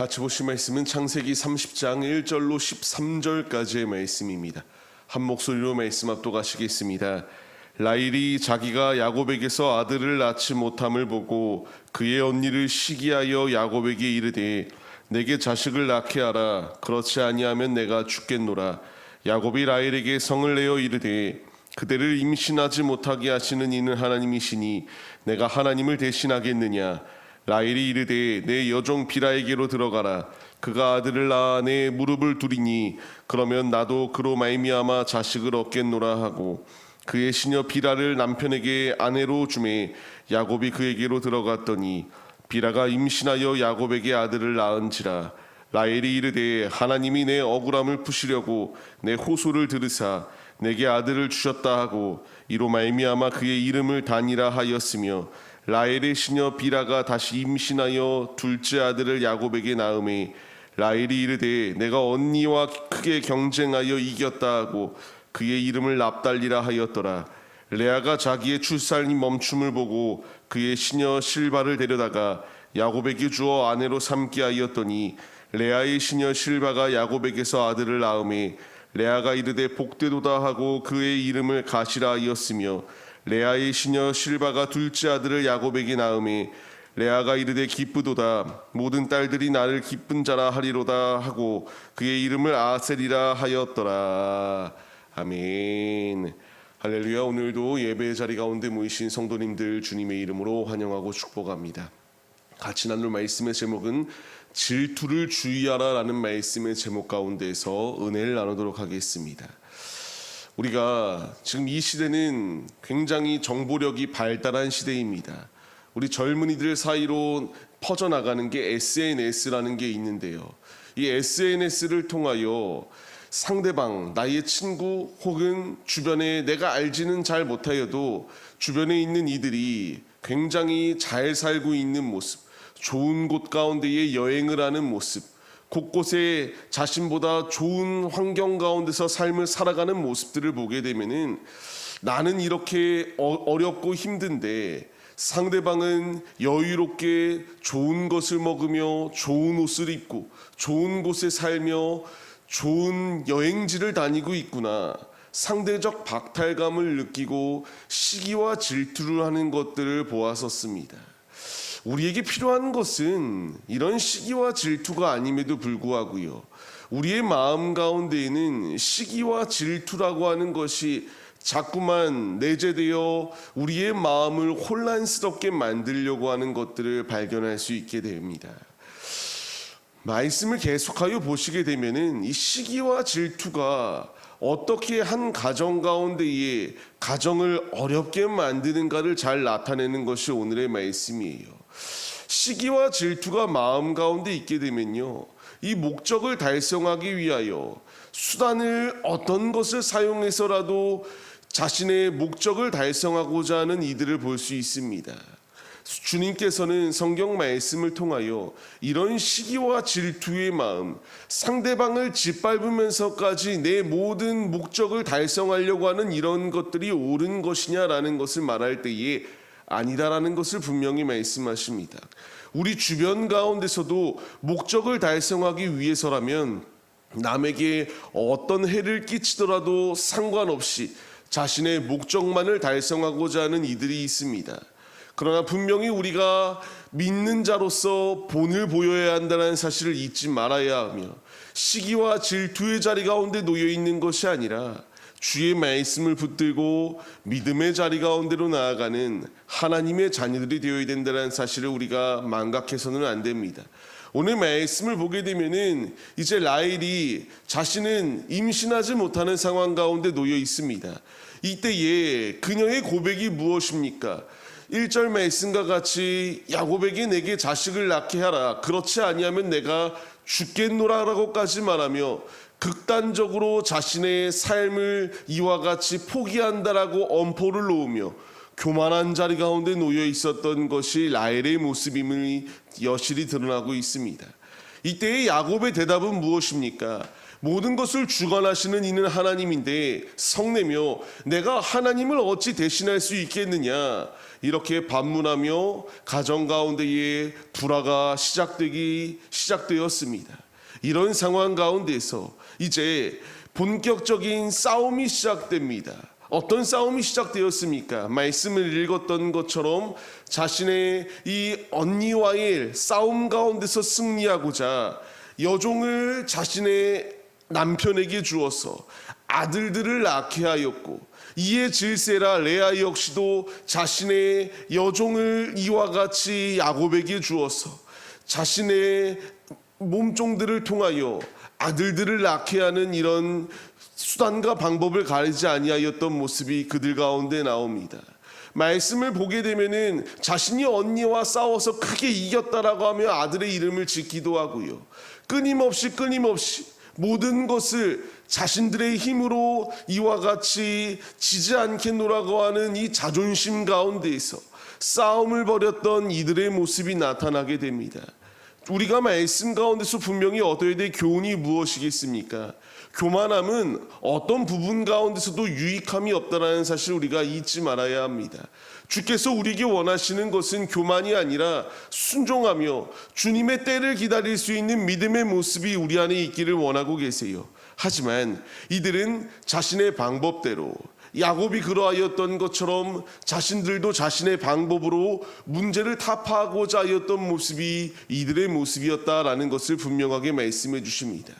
같이 보실 말씀은 창세기 30장 1절로 13절까지의 말씀입니다. 한 목소리로 말씀 압독하시겠습니다. 라헬이 자기가 야곱에게서 아들을 낳지 못함을 보고 그의 언니를 시기하여 야곱에게 이르되 내게 자식을 낳게 하라. 그렇지 아니하면 내가 죽겠노라. 야곱이 라헬에게 성을 내어 이르되 그대를 임신하지 못하게 하시는 이는 하나님이시니 내가 하나님을 대신하겠느냐. 라헬이 이르되 내 여종 비라에게로 들어가라. 그가 아들을 낳아 내 무릎을 두리니 그러면 나도 그로 말미암아 자식을 얻겠노라 하고 그의 시녀 비라를 남편에게 아내로 주매 야곱이 그에게로 들어갔더니 비라가 임신하여 야곱에게 아들을 낳은지라. 라헬이 이르되 하나님이 내 억울함을 푸시려고 내 호소를 들으사 내게 아들을 주셨다 하고 이로 말미암아 그의 이름을 단이라 하였으며 라헬의 시녀 비라가 다시 임신하여 둘째 아들을 야곱에게 낳음에 라헬이 이르되 내가 언니와 크게 경쟁하여 이겼다 하고 그의 이름을 납달리라 하였더라. 레아가 자기의 출산이 멈춤을 보고 그의 시녀 실바를 데려다가 야곱에게 주어 아내로 삼게 하였더니 레아의 시녀 실바가 야곱에게서 아들을 낳음에 레아가 이르되 복되도다 하고 그의 이름을 가시라 하였으며 레아의 시녀 실바가 둘째 아들을 야곱에게 낳음에 레아가 이르되 기쁘도다 모든 딸들이 나를 기쁜 자라 하리로다 하고 그의 이름을 아셀이라 하였더라. 아멘. 할렐루야. 오늘도 예배의 자리 가운데 모이신 성도님들 주님의 이름으로 환영하고 축복합니다. 같이 나눌 말씀의 제목은 질투를 주의하라 라는 말씀의 제목 가운데서 은혜를 나누도록 하겠습니다. 우리가 지금 이 시대는 굉장히 정보력이 발달한 시대입니다. 우리 젊은이들 사이로 퍼져나가는 게 SNS라는 게 있는데요. 이 SNS를 통하여 상대방, 나의 친구 혹은 주변에 내가 알지는 잘 못하여도 주변에 있는 이들이 굉장히 잘 살고 있는 모습, 좋은 곳 가운데에 여행을 하는 모습, 곳곳에 자신보다 좋은 환경 가운데서 삶을 살아가는 모습들을 보게 되면은 나는 이렇게 어렵고 힘든데 상대방은 여유롭게 좋은 것을 먹으며 좋은 옷을 입고 좋은 곳에 살며 좋은 여행지를 다니고 있구나. 상대적 박탈감을 느끼고 시기와 질투를 하는 것들을 보았었습니다. 우리에게 필요한 것은 이런 시기와 질투가 아님에도 불구하고요, 우리의 마음 가운데에는 시기와 질투라고 하는 것이 자꾸만 내재되어 우리의 마음을 혼란스럽게 만들려고 하는 것들을 발견할 수 있게 됩니다. 말씀을 계속하여 보시게 되면은 이 시기와 질투가 어떻게 한 가정 가운데에 가정을 어렵게 만드는가를 잘 나타내는 것이 오늘의 말씀이에요. 시기와 질투가 마음 가운데 있게 되면요, 이 목적을 달성하기 위하여 수단을 어떤 것을 사용해서라도 자신의 목적을 달성하고자 하는 이들을 볼 수 있습니다. 주님께서는 성경 말씀을 통하여 이런 시기와 질투의 마음, 상대방을 짓밟으면서까지 내 모든 목적을 달성하려고 하는 이런 것들이 옳은 것이냐라는 것을 말할 때에 아니다라는 것을 분명히 말씀하십니다. 우리 주변 가운데서도 목적을 달성하기 위해서라면 남에게 어떤 해를 끼치더라도 상관없이 자신의 목적만을 달성하고자 하는 이들이 있습니다. 그러나 분명히 우리가 믿는 자로서 본을 보여야 한다는 사실을 잊지 말아야 하며, 시기와 질투의 자리 가운데 놓여 있는 것이 아니라 주의 말씀을 붙들고 믿음의 자리 가운데로 나아가는 하나님의 자녀들이 되어야 된다는 사실을 우리가 망각해서는 안 됩니다. 오늘 말씀을 보게 되면은 이제 라헬이 자신은 임신하지 못하는 상황 가운데 놓여 있습니다. 이때에 그녀의 고백이 무엇입니까? 1절 말씀과 같이 야곱에게 내게 자식을 낳게 하라. 그렇지 아니하면 내가 죽겠노라라고까지 말하며 극단적으로 자신의 삶을 이와 같이 포기한다라고 엄포를 놓으며 교만한 자리 가운데 놓여 있었던 것이 라헬의 모습임이 여실히 드러나고 있습니다. 이때의 야곱의 대답은 무엇입니까? 모든 것을 주관하시는 이는 하나님인데 성내며 내가 하나님을 어찌 대신할 수 있겠느냐, 이렇게 반문하며 가정 가운데에 불화가 시작되었습니다. 이런 상황 가운데서 이제 본격적인 싸움이 시작됩니다. 어떤 싸움이 시작되었습니까? 말씀을 읽었던 것처럼 자신의 이 언니와의 싸움 가운데서 승리하고자 여종을 자신의 남편에게 주어서 아들들을 낳게 하였고, 이에 질세라 레아 역시도 자신의 여종을 이와 같이 야곱에게 주어서 자신의 몸종들을 통하여 아들들을 낳게 하는 이런 수단과 방법을 가리지 아니하였던 모습이 그들 가운데 나옵니다. 말씀을 보게 되면은 자신이 언니와 싸워서 크게 이겼다라고 하며 아들의 이름을 짓기도 하고요. 끊임없이 모든 것을 자신들의 힘으로 이와 같이 지지 않겠노라고 하는 이 자존심 가운데에서 싸움을 벌였던 이들의 모습이 나타나게 됩니다. 우리가 말씀 가운데서 분명히 얻어야 될 교훈이 무엇이겠습니까? 교만함은 어떤 부분 가운데서도 유익함이 없다는 사실 우리가 잊지 말아야 합니다. 주께서 우리에게 원하시는 것은 교만이 아니라 순종하며 주님의 때를 기다릴 수 있는 믿음의 모습이 우리 안에 있기를 원하고 계세요. 하지만 이들은 자신의 방법대로, 야곱이 그러하였던 것처럼 자신들도 자신의 방법으로 문제를 타파하고자 하였던 모습이 이들의 모습이었다라는 것을 분명하게 말씀해 주십니다.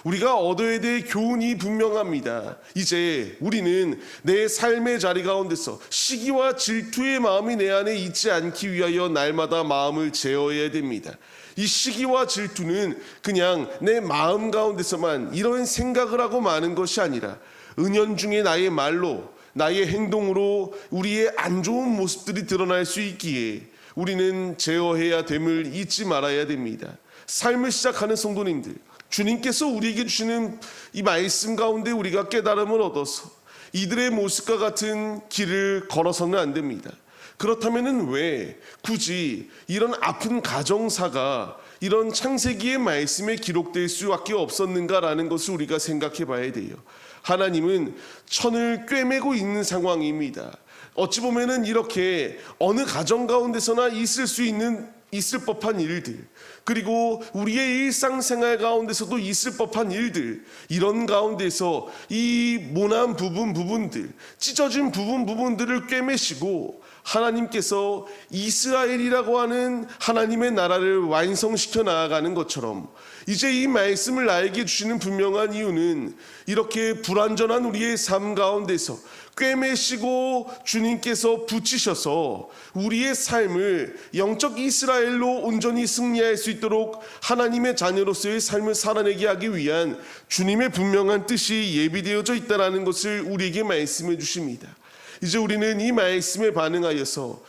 우리가 얻어야 될 교훈이 분명합니다. 이제 우리는 내 삶의 자리 가운데서 시기와 질투의 마음이 내 안에 있지 않기 위하여 날마다 마음을 제어해야 됩니다. 이 시기와 질투는 그냥 내 마음 가운데서만 이런 생각을 하고 마는 것이 아니라 은연중에 나의 말로, 나의 행동으로 우리의 안 좋은 모습들이 드러날 수 있기에 우리는 제어해야 됨을 잊지 말아야 됩니다. 삶을 시작하는 성도님들, 주님께서 우리에게 주시는 이 말씀 가운데 우리가 깨달음을 얻어서 이들의 모습과 같은 길을 걸어서는 안 됩니다. 그렇다면 왜 굳이 이런 아픈 가정사가 이런 창세기의 말씀에 기록될 수밖에 없었는가라는 것을 우리가 생각해 봐야 돼요. 하나님은 천을 꿰매고 있는 상황입니다. 어찌 보면은 이렇게 어느 가정 가운데서나 있을 법한 일들, 그리고 우리의 일상생활 가운데서도 있을 법한 일들, 이런 가운데서 이 모난 부분들, 찢어진 부분들을 꿰매시고 하나님께서 이스라엘이라고 하는 하나님의 나라를 완성시켜 나아가는 것처럼 이제 이 말씀을 나에게 주시는 분명한 이유는 이렇게 불완전한 우리의 삶 가운데서 꿰매시고 주님께서 붙이셔서 우리의 삶을 영적 이스라엘로 온전히 승리할 수 있도록 하나님의 자녀로서의 삶을 살아내게 하기 위한 주님의 분명한 뜻이 예비되어져 있다는 것을 우리에게 말씀해 주십니다. 이제 우리는 이 말씀에 반응하여서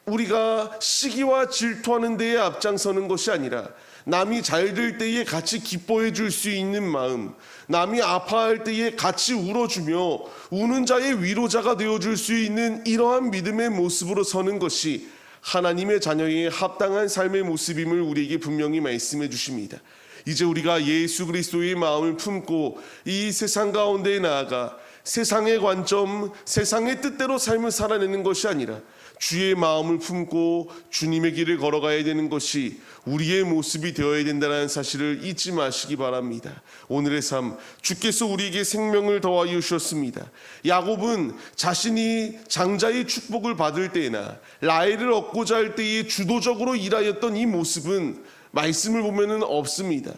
우리가 시기와 질투하는 데에 앞장서는 것이 아니라 남이 잘 될 때에 같이 기뻐해 줄 수 있는 마음, 남이 아파할 때에 같이 울어주며 우는 자의 위로자가 되어줄 수 있는 이러한 믿음의 모습으로 서는 것이 하나님의 자녀의 합당한 삶의 모습임을 우리에게 분명히 말씀해 주십니다. 이제 우리가 예수 그리스도의 마음을 품고 이 세상 가운데에 나아가 세상의 관점, 세상의 뜻대로 삶을 살아내는 것이 아니라 주의 마음을 품고 주님의 길을 걸어가야 되는 것이 우리의 모습이 되어야 된다는 사실을 잊지 마시기 바랍니다. 오늘의 삶, 주께서 우리에게 생명을 더하여 주셨습니다. 야곱은 자신이 장자의 축복을 받을 때나 라헬을 얻고자 할 때에 주도적으로 일하였던 이 모습은 말씀을 보면은 없습니다.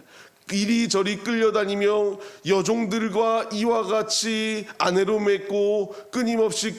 이리저리 끌려다니며 여종들과 이와 같이 아내로 맺고 끊임없이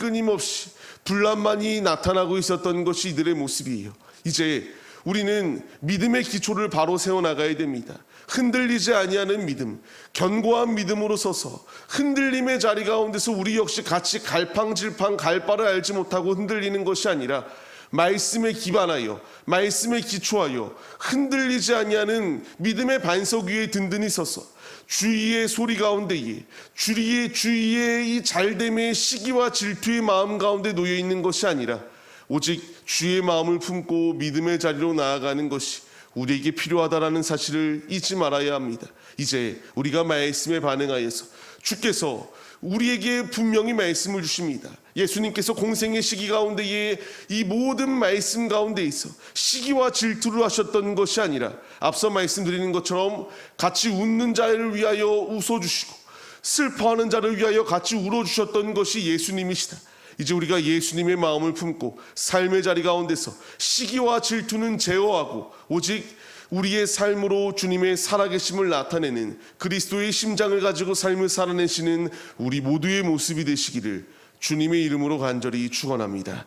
분란만이 나타나고 있었던 것이 이들의 모습이에요. 이제 우리는 믿음의 기초를 바로 세워나가야 됩니다. 흔들리지 아니하는 믿음, 견고한 믿음으로 서서 흔들림의 자리 가운데서 우리 역시 같이 갈팡질팡 갈 바를 알지 못하고 흔들리는 것이 아니라 말씀에 기반하여, 말씀에 기초하여 흔들리지 아니하는 믿음의 반석 위에 든든히 서서 주의의 소리 가운데에 주의의 이 잘됨의 시기와 질투의 마음 가운데 놓여 있는 것이 아니라 오직 주의 마음을 품고 믿음의 자리로 나아가는 것이 우리에게 필요하다라는 사실을 잊지 말아야 합니다. 이제 우리가 말씀에 반응하여서 주께서 우리에게 분명히 말씀을 주십니다. 예수님께서 공생의 시기 가운데에 이 모든 말씀 가운데 있어 시기와 질투를 하셨던 것이 아니라 앞서 말씀드리는 것처럼 같이 웃는 자를 위하여 웃어주시고 슬퍼하는 자를 위하여 같이 울어주셨던 것이 예수님이시다. 이제 우리가 예수님의 마음을 품고 삶의 자리 가운데서 시기와 질투는 제어하고 오직 우리의 삶으로 주님의 살아계심을 나타내는 그리스도의 심장을 가지고 삶을 살아내시는 우리 모두의 모습이 되시기를 주님의 이름으로 간절히 축원합니다.